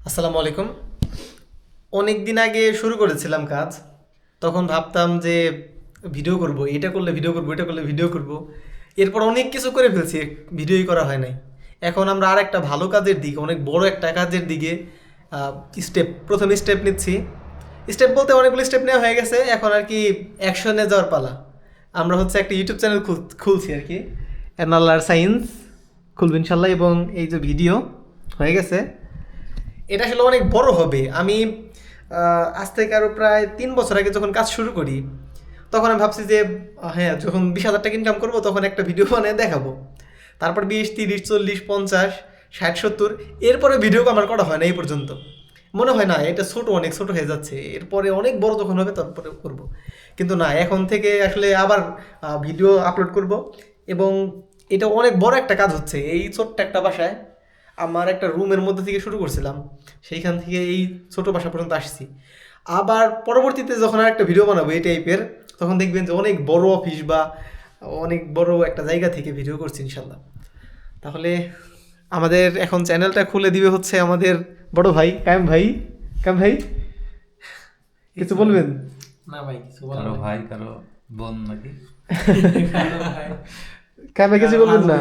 আসসালামু আলাইকুম। অনেক দিন আগে শুরু করেছিলাম কাজ। তখন ভাবতাম যে ভিডিও করব, এটা করলে ভিডিও করব, এটা করলে ভিডিও করব। এরপর অনেক কিছু করে ফেলছি, ভিডিওই করা হয় নাই। এখন আমরা আর একটা ভালো কাজের দিকে, অনেক বড় একটা কাজের দিকে প্রথম স্টেপ নিচ্ছি। স্টেপ বলতে অনেকগুলো স্টেপ নেওয়া হয়ে গেছে, এখন আর কি অ্যাকশনে যাওয়ার পালা। আমরা হচ্ছে একটা ইউটিউব চ্যানেল খুলছি আর কি, এনালার সায়েন্স খুলব ইনশাল্লাহ। এবং এই যে ভিডিও হয়ে গেছে, এটা আসলে অনেক বড় হবে। আমি আজ থেকে আরও প্রায় 3 বছর আগে যখন কাজ শুরু করি, তখন আমি ভাবছি যে হ্যাঁ, যখন 20,000 টাকা ইনকাম করবো তখন একটা ভিডিও বানিয়ে দেখাবো। তারপর 20, 30, 40, 50, 60, 70, এরপরে ভিডিও আমার করা হয় না এই পর্যন্ত। মনে হয় না এটা ছোট, অনেক ছোট হয়ে যাচ্ছে, এরপরে অনেক বড় যখন হবে তারপরে করব। কিন্তু না, এখন থেকে আসলে আবার ভিডিও আপলোড করব। এবং এটা অনেক বড় একটা কাজ হচ্ছে। এই ছোট্ট একটা বাসায়, আমার একটা রুমের মধ্যে থেকে শুরু করছিলাম, সেইখান থেকে এই ছোট বাসা পর্যন্ত আসছি। আবার পরবর্তীতে যখন আর একটা ভিডিও বানাবো এই টাইপের, তখন দেখবেন যে অনেক বড় অফিস বা অনেক বড় একটা জায়গা থেকে ভিডিও করছি ইনশাল্লাহ। তাহলে আমাদের এখন চ্যানেলটা খুলে দিবে হচ্ছে আমাদের বড় ভাই কায়েম ভাই। কায়েম ভাই, কিছু বলবেন? না ভাই, কিছু কারো বলার ভাই কারো বোন নাকি? কায়েম ভাই কিছু বলবেন না?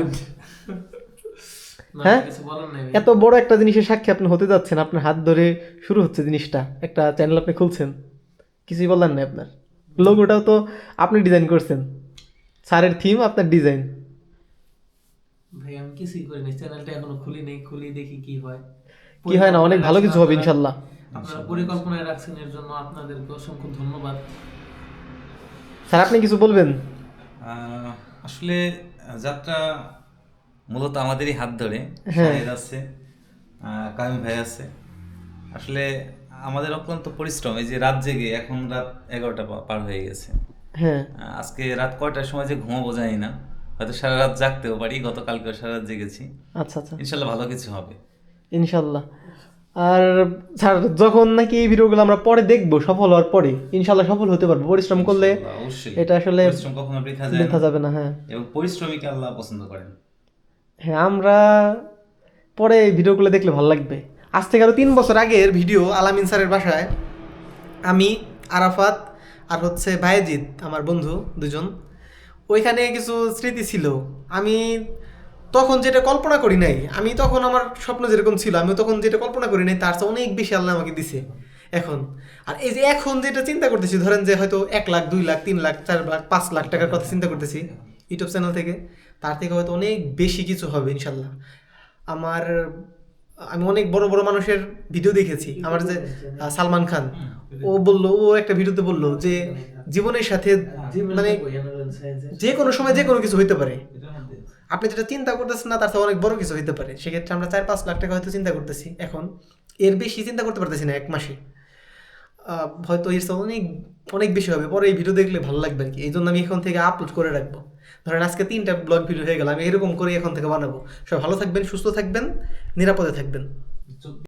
হ্যাঁ, কিছু বলার নাই ভাই। এত বড় একটা জিনিসের সাক্ষী আপনি হতে যাচ্ছেন, আপনার হাত ধরে শুরু হচ্ছে জিনিসটা, একটা চ্যানেল আপনি খুলছেন, কিছুই বলার নাই আপনার। লোগোটাও তো আপনি ডিজাইন করছেন, স্যারের থিম আপনার ডিজাইন। ভাই আমি কিছুই করি নাই, চ্যানেলটা এখনো খুলি নেই, খুলি দেখি কি হয়। কি হয় না, অনেক ভালো কিছু হবে ইনশাল্লাহ। আপনারা পরিকল্পনায় রাখছেন, এর জন্য আপনাদেরকে অসংখ্য ধন্যবাদ। স্যার আপনি কিছু বলবেন? আসলে যাত্রা মূলত আমাদেরই হাত ধরে। হ্যাঁ। শাহেদ আছে, কায়ুম ভাই আছে। আসলে আমাদের অক্লান্ত পরিশ্রম, এই যে রাত জেগে, এখন রাত 11টা পার হয়ে গেছে। হ্যাঁ, আজকে রাত কয়টার সময় যে ঘুমাবো জানি না, হয়তো সারা রাত জাগতেও পারি। গতকালকে সারা রাত জেগেছি। আচ্ছা আচ্ছা, ইনশাল্লাহ ভালো কিছু হবে ইনশাল্লাহ। আর স্যার, যখন নাকি এই ভিডিওগুলো আমরা পরে দেখবো, সফল হওয়ার পরে ইনশাল্লাহ সফল হতে পারবো। পরিশ্রম করলে ইনশাল্লাহ, অবশ্যই। এটা আসলে পরিশ্রম কখনো বৃথা যাবে না। হ্যাঁ এবং পরিশ্রমীকে আল্লাহ পছন্দ করেন। হ্যাঁ, আমরা পরে এই ভিডিওগুলো দেখলে ভালো লাগবে। আজ থেকে আরও 3 বছর আগের ভিডিও, আলামিন স্যারের বাসায় আমি, আরাফাত আর হচ্ছে বায়েজিৎ আমার বন্ধু দুজন, ওইখানে কিছু স্মৃতি ছিল। আমি তখন যেটা কল্পনা করি নাই, আমি তখন আমার স্বপ্ন যেরকম ছিল, আমি তখন যেটা কল্পনা করি নাই তার চেয়ে অনেক বেশি আল্লাহ আমাকে দিছে এখন। আর এই যে এখন যেটা চিন্তা করতেছি, ধরেন যে হয়তো 1 লাখ, 2 লাখ, 3 লাখ, 4 লাখ, 5 লাখ টাকার কথা চিন্তা করতেছি ইউটিউব চ্যানেল থেকে, তার থেকে হয়তো অনেক বেশি কিছু হবে ইনশাল্লাহ। আমার আমি অনেক বড় বড় মানুষের ভিডিও দেখেছি। আমার যে সালমান খান, ও একটা ভিডিওতে বললো যে জীবনের সাথে মানে যে কোনো সময় যে কোনো কিছু হইতে পারে। আপনি যেটা চিন্তা করতেছেন না তার থেকে অনেক বড় কিছু হইতে পারে। সেক্ষেত্রে আমরা 4-5 লাখ টাকা হয়তো চিন্তা করতেছি এখন, এর বেশি চিন্তা করতে পারতেছি না 1 মাসে। হয়তো এর চেয়ে অনেক অনেক বেশি হবে। পরে এই ভিডিও দেখলে ভালো লাগবে আর কি। এই জন্য আমি এখন থেকে আপলোড করে রাখবো। ধরেন আজকে 3টা ব্লগ ভিডিও হয়ে গেল, আমি এরকম করে এখন থেকে বানাবো। সবাই ভালো থাকবেন, সুস্থ থাকবেন, নিরাপদে থাকবেন।